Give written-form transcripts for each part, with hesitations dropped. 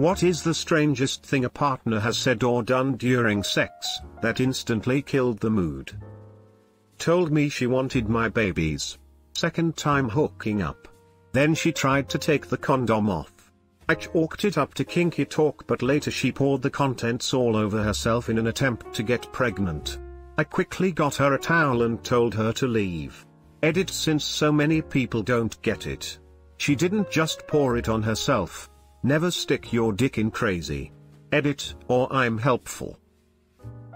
What is the strangest thing a partner has said or done during sex that instantly killed the mood? Told me she wanted my babies. Second time hooking up. Then she tried to take the condom off. I chalked it up to kinky talk, but later she poured the contents all over herself in an attempt to get pregnant. I quickly got her a towel and told her to leave. Edit, since so many people don't get it. She didn't just pour it on herself. Never stick your dick in crazy. Edit, or I'm helpful.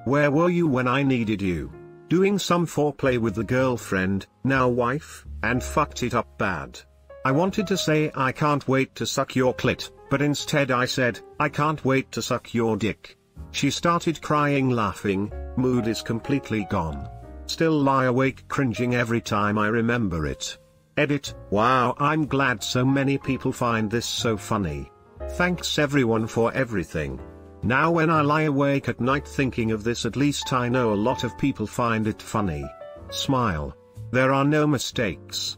Where were you when I needed you? Doing some foreplay with the girlfriend, now wife, and fucked it up bad. I wanted to say I can't wait to suck your clit, but instead I said, I can't wait to suck your dick. She started crying, laughing, mood is completely gone. Still lie awake cringing every time I remember it. Edit, wow, I'm glad so many people find this so funny. Thanks everyone for everything. Now when I lie awake at night thinking of this, at least I know a lot of people find it funny. Smile. There are no mistakes.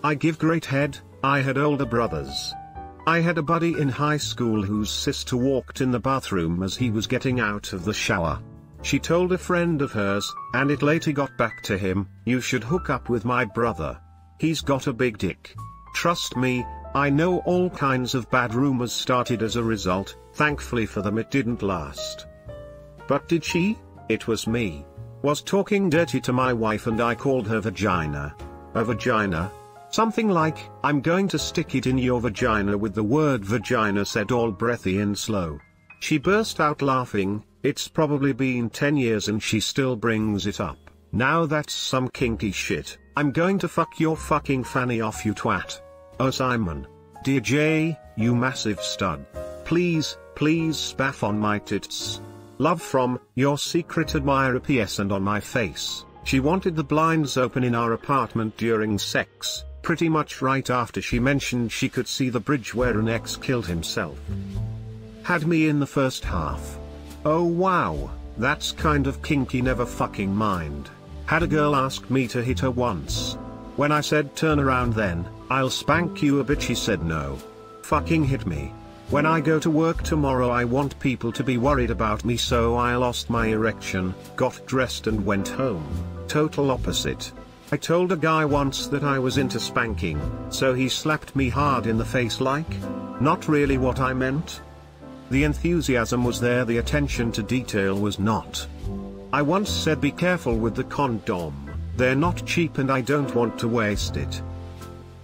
I give great head. I had older brothers. I had a buddy in high school whose sister walked in the bathroom as he was getting out of the shower. She told a friend of hers, and it later got back to him, you should hook up with my brother. He's got a big dick. Trust me, I know all kinds of bad rumors started as a result. Thankfully for them it didn't last. But did she? It was me. Was talking dirty to my wife and I called her vagina. A vagina? Something like, I'm going to stick it in your vagina, with the word vagina said all breathy and slow. She burst out laughing. It's probably been 10 years and she still brings it up. Now that's some kinky shit. I'm going to fuck your fucking fanny off, you twat. Oh Simon. Dear Jay, you massive stud. Please, please spaff on my tits. Love from, your secret admirer. PS, and on my face. She wanted the blinds open in our apartment during sex, pretty much right after she mentioned she could see the bridge where an ex killed himself. Had me in the first half. Oh wow, that's kind of kinky, never fucking mind. Had a girl ask me to hit her once. When I said turn around then, I'll spank you a bit, she said no. Fucking hit me. When I go to work tomorrow I want people to be worried about me, so I lost my erection, got dressed and went home. Total opposite. I told a guy once that I was into spanking, so he slapped me hard in the face like, not really what I meant. The enthusiasm was there, the attention to detail was not. I once said be careful with the condom, they're not cheap and I don't want to waste it.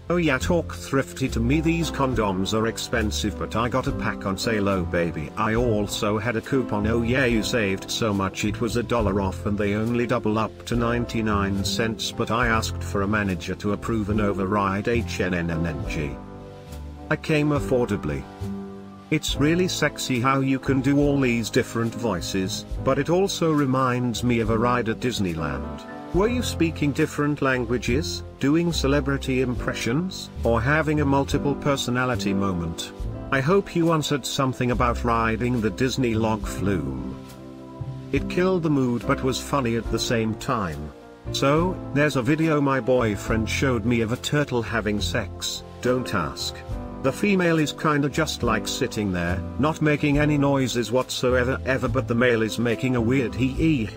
Oh yeah, talk thrifty to me, these condoms are expensive but I got a pack on sale, oh baby. I also had a coupon, oh yeah, you saved so much, it was $1 off and they only double up to 99 cents, but I asked for a manager to approve and override HNNNG. I came affordably. It's really sexy how you can do all these different voices, but it also reminds me of a ride at Disneyland. Were you speaking different languages, doing celebrity impressions, or having a multiple personality moment? I hope you answered something about riding the Disney log flume. It killed the mood but was funny at the same time. So, there's a video my boyfriend showed me of a turtle having sex, don't ask. The female is kinda just like sitting there, not making any noises whatsoever but the male is making a weird hee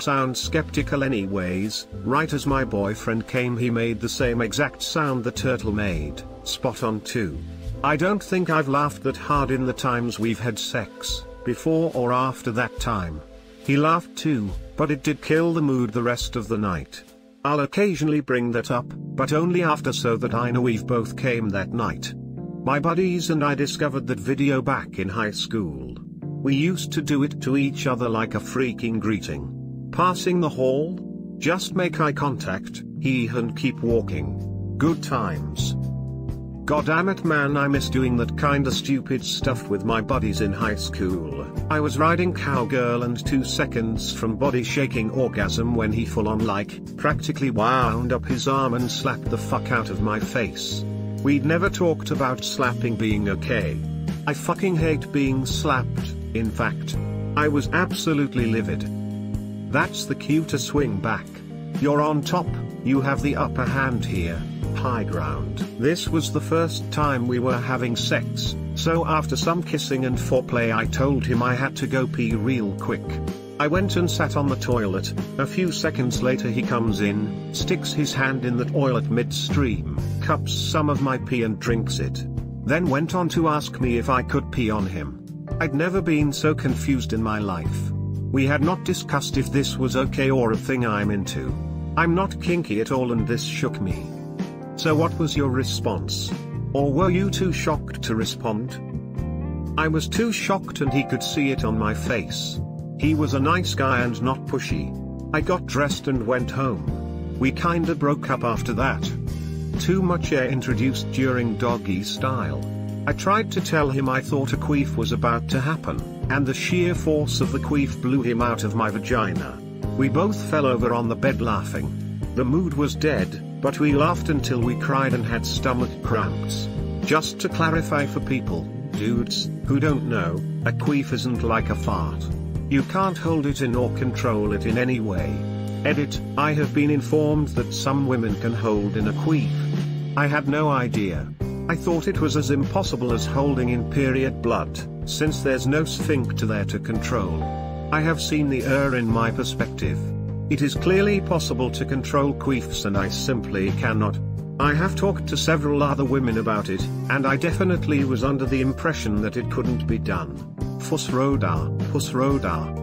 sound. Skeptical anyways. Right as my boyfriend came he made the same exact sound the turtle made, spot on too. I don't think I've laughed that hard in the times we've had sex, before or after that time. He laughed too, but it did kill the mood the rest of the night. I'll occasionally bring that up, but only after, so that I know we've both came that night. My buddies and I discovered that video back in high school. We used to do it to each other like a freaking greeting. Passing the hall? Just make eye contact, and keep walking. Good times. Goddamn man, I miss doing that kinda stupid stuff with my buddies in high school. I was riding cowgirl and 2 seconds from body shaking orgasm when he full on like, practically wound up his arm and slapped the fuck out of my face. We'd never talked about slapping being okay. I fucking hate being slapped, in fact. I was absolutely livid. That's the cue to swing back. You're on top, you have the upper hand here, high ground. This was the first time we were having sex, So after some kissing and foreplay I told him I had to go pee real quick. I went and sat on the toilet. A few seconds later he comes in, sticks his hand in the toilet midstream, cups some of my pee and drinks it. Then went on to ask me if I could pee on him. I'd never been so confused in my life. We had not discussed if this was okay or a thing I'm into. I'm not kinky at all and this shook me. So what was your response? Or were you too shocked to respond? I was too shocked and he could see it on my face. He was a nice guy and not pushy. I got dressed and went home. We kinda broke up after that. Too much air introduced during doggy style. I tried to tell him I thought a queef was about to happen, and the sheer force of the queef blew him out of my vagina. We both fell over on the bed laughing. The mood was dead, but we laughed until we cried and had stomach cramps. Just to clarify for people, dudes, who don't know, a queef isn't like a fart. You can't hold it in or control it in any way. Edit, I have been informed that some women can hold in a queef. I had no idea. I thought it was as impossible as holding in period blood, since there's no sphincter there to control. I have seen the error in my perspective. It is clearly possible to control queefs and I simply cannot. I have talked to several other women about it, and I definitely was under the impression that it couldn't be done. Puss Roda,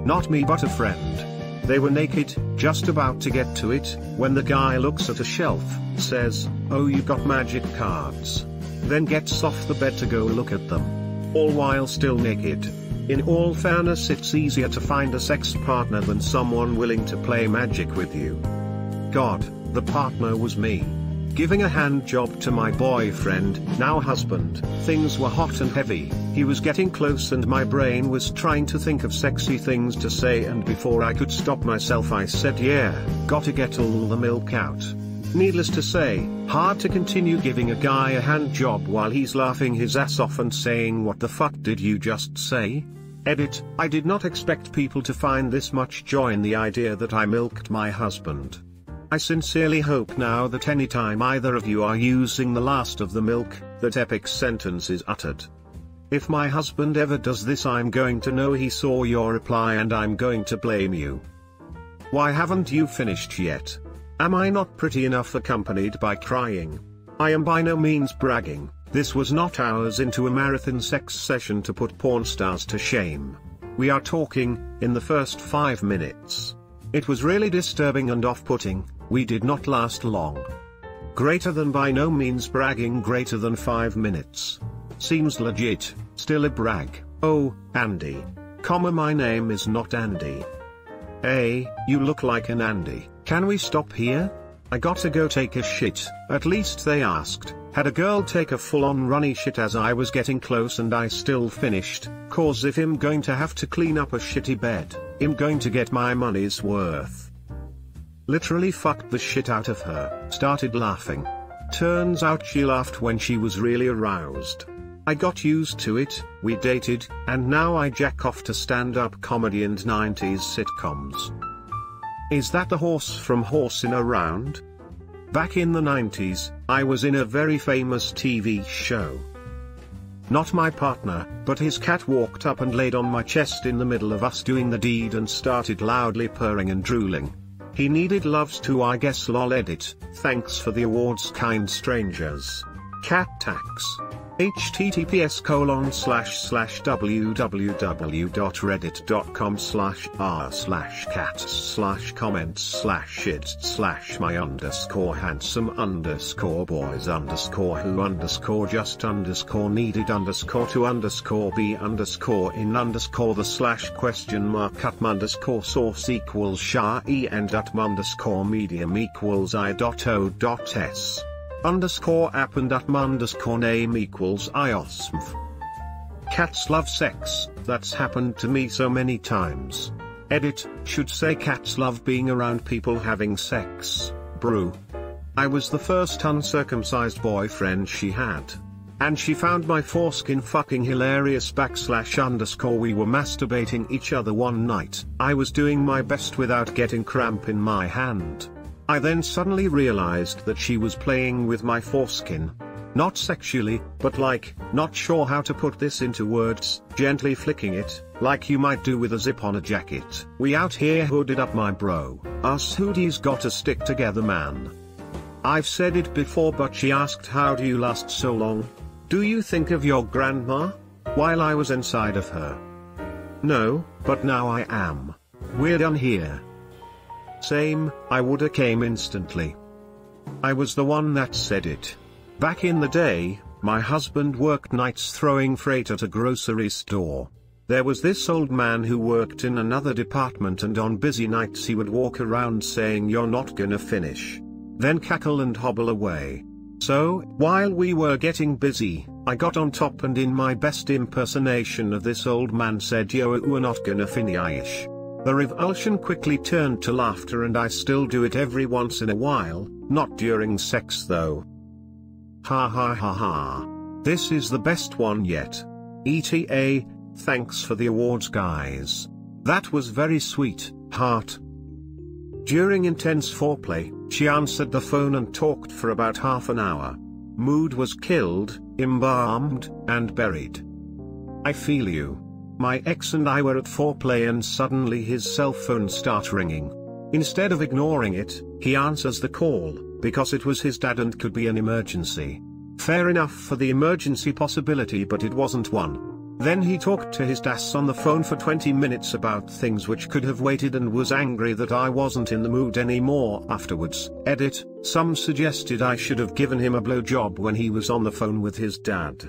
not me but a friend. They were naked, just about to get to it, when the guy looks at a shelf, says, "Oh, you got magic cards." Then gets off the bed to go look at them. All while still naked. In all fairness, it's easier to find a sex partner than someone willing to play magic with you. God, the partner was me. Giving a hand job to my boyfriend, now husband. Things were hot and heavy, he was getting close and my brain was trying to think of sexy things to say, and before I could stop myself I said, "Yeah, gotta get all the milk out." Needless to say, hard to continue giving a guy a hand job while he's laughing his ass off and saying, "What the fuck did you just say?" Edit, I did not expect people to find this much joy in the idea that I milked my husband. I sincerely hope now that anytime either of you are using the last of the milk, that epic sentence is uttered. If my husband ever does this, I'm going to know he saw your reply and I'm going to blame you. Why haven't you finished yet? Am I not pretty enough accompanied by crying? I am by no means bragging, this was not hours into a marathon sex session to put porn stars to shame. We are talking, in the first 5 minutes. It was really disturbing and off-putting, we did not last long. Greater than by no means bragging, greater than 5 minutes. Seems legit, still a brag. Oh, Andy. My name is not Andy. Hey, you look like an Andy. Can we stop here? I gotta go take a shit, at least they asked. Had a girl take a full-on runny shit as I was getting close and I still finished, cause if I'm going to have to clean up a shitty bed, I'm going to get my money's worth. Literally fucked the shit out of her, started laughing. Turns out she laughed when she was really aroused. I got used to it, we dated, and now I jack off to stand-up comedy and 90s sitcoms. Is that the horse from Horsin' Around? Back in the 90s, I was in a very famous TV show. Not my partner, but his cat walked up and laid on my chest in the middle of us doing the deed and started loudly purring and drooling. He needed loves too, I guess. Lol. Edit, thanks for the awards, kind strangers. Cat tax. https://www.reddit.com/r/cat/comment/m_just_who_b_medium=i.o.s _app and @name=iosmv. Cats love sex, that's happened to me so many times. Edit, should say cats love being around people having sex, brew. I was the first uncircumcised boyfriend she had. And she found my foreskin fucking hilarious / we were masturbating each other one night. I was doing my best without getting cramp in my hand. I then suddenly realized that she was playing with my foreskin. Not sexually, but like, not sure how to put this into words, gently flicking it, like you might do with a zip on a jacket. We out here hooded up my bro, us hoodies gotta stick together man. I've said it before but she asked how do you last so long? Do you think of your grandma? While I was inside of her. No, but now I am. We're done here. Same, I woulda came instantly. I was the one that said it. Back in the day, my husband worked nights throwing freight at a grocery store. There was this old man who worked in another department and on busy nights he would walk around saying you're not gonna finish. Then cackle and hobble away. So, while we were getting busy, I got on top and in my best impersonation of this old man said yo we're not gonna finish. The revulsion quickly turned to laughter and I still do it every once in a while, not during sex though. Ha ha ha ha. This is the best one yet. ETA, thanks for the awards guys. That was very sweet, heart. During intense foreplay, she answered the phone and talked for about half an hour. Mood was killed, embalmed, and buried. I feel you. My ex and I were at foreplay and suddenly his cell phone starts ringing. Instead of ignoring it, he answers the call, because it was his dad and could be an emergency. Fair enough for the emergency possibility but it wasn't one. Then he talked to his DAS on the phone for 20 minutes about things which could have waited and was angry that I wasn't in the mood anymore afterwards. Edit, some suggested I should have given him a blowjob when he was on the phone with his dad.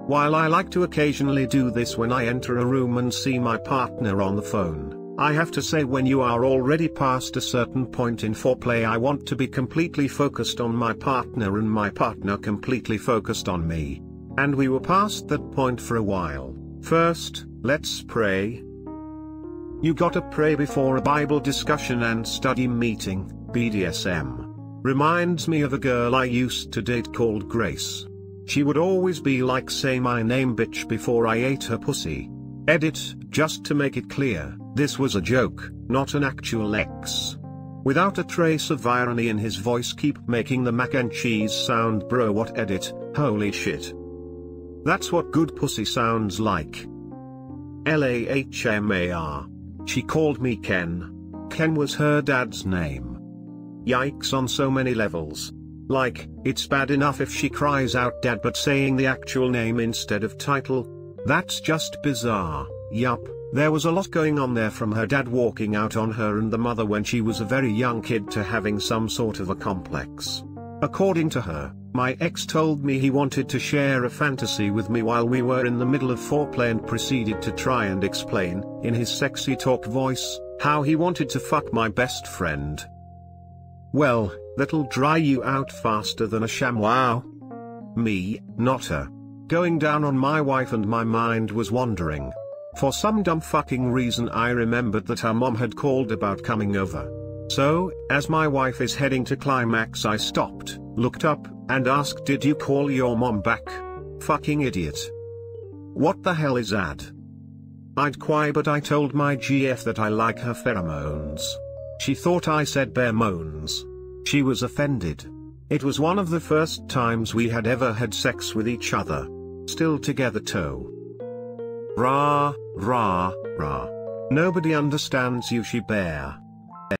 While I like to occasionally do this when I enter a room and see my partner on the phone, I have to say when you are already past a certain point in foreplay I want to be completely focused on my partner and my partner completely focused on me. And we were past that point for a while. First, let's pray. You gotta pray before a Bible discussion and study meeting, BDSM. Reminds me of a girl I used to date called Grace. She would always be like say my name bitch before I ate her pussy. Edit, just to make it clear, this was a joke, not an actual ex. Without a trace of irony in his voice keep making the mac and cheese sound bro what edit, holy shit. That's what good pussy sounds like. LAHMAR. She called me Ken. Ken was her dad's name. Yikes on so many levels. Like, it's bad enough if she cries out dad but saying the actual name instead of title. That's just bizarre. Yup, there was a lot going on there from her dad walking out on her and the mother when she was a very young kid to having some sort of a complex. According to her, my ex told me he wanted to share a fantasy with me while we were in the middle of foreplay and proceeded to try and explain, in his sexy talk voice, how he wanted to fuck my best friend. Well, that'll dry you out faster than a ShamWow. Me, not her. Going down on my wife and my mind was wandering. For some dumb fucking reason I remembered that her mom had called about coming over. So, as my wife is heading to climax I stopped, looked up, and asked did you call your mom back? Fucking idiot. What the hell is that? I'd cry but I told my GF that I like her pheromones. She thought I said bare moans. She was offended. It was one of the first times we had ever had sex with each other. Still together toe. Rah, rah, rah. Nobody understands you she bear.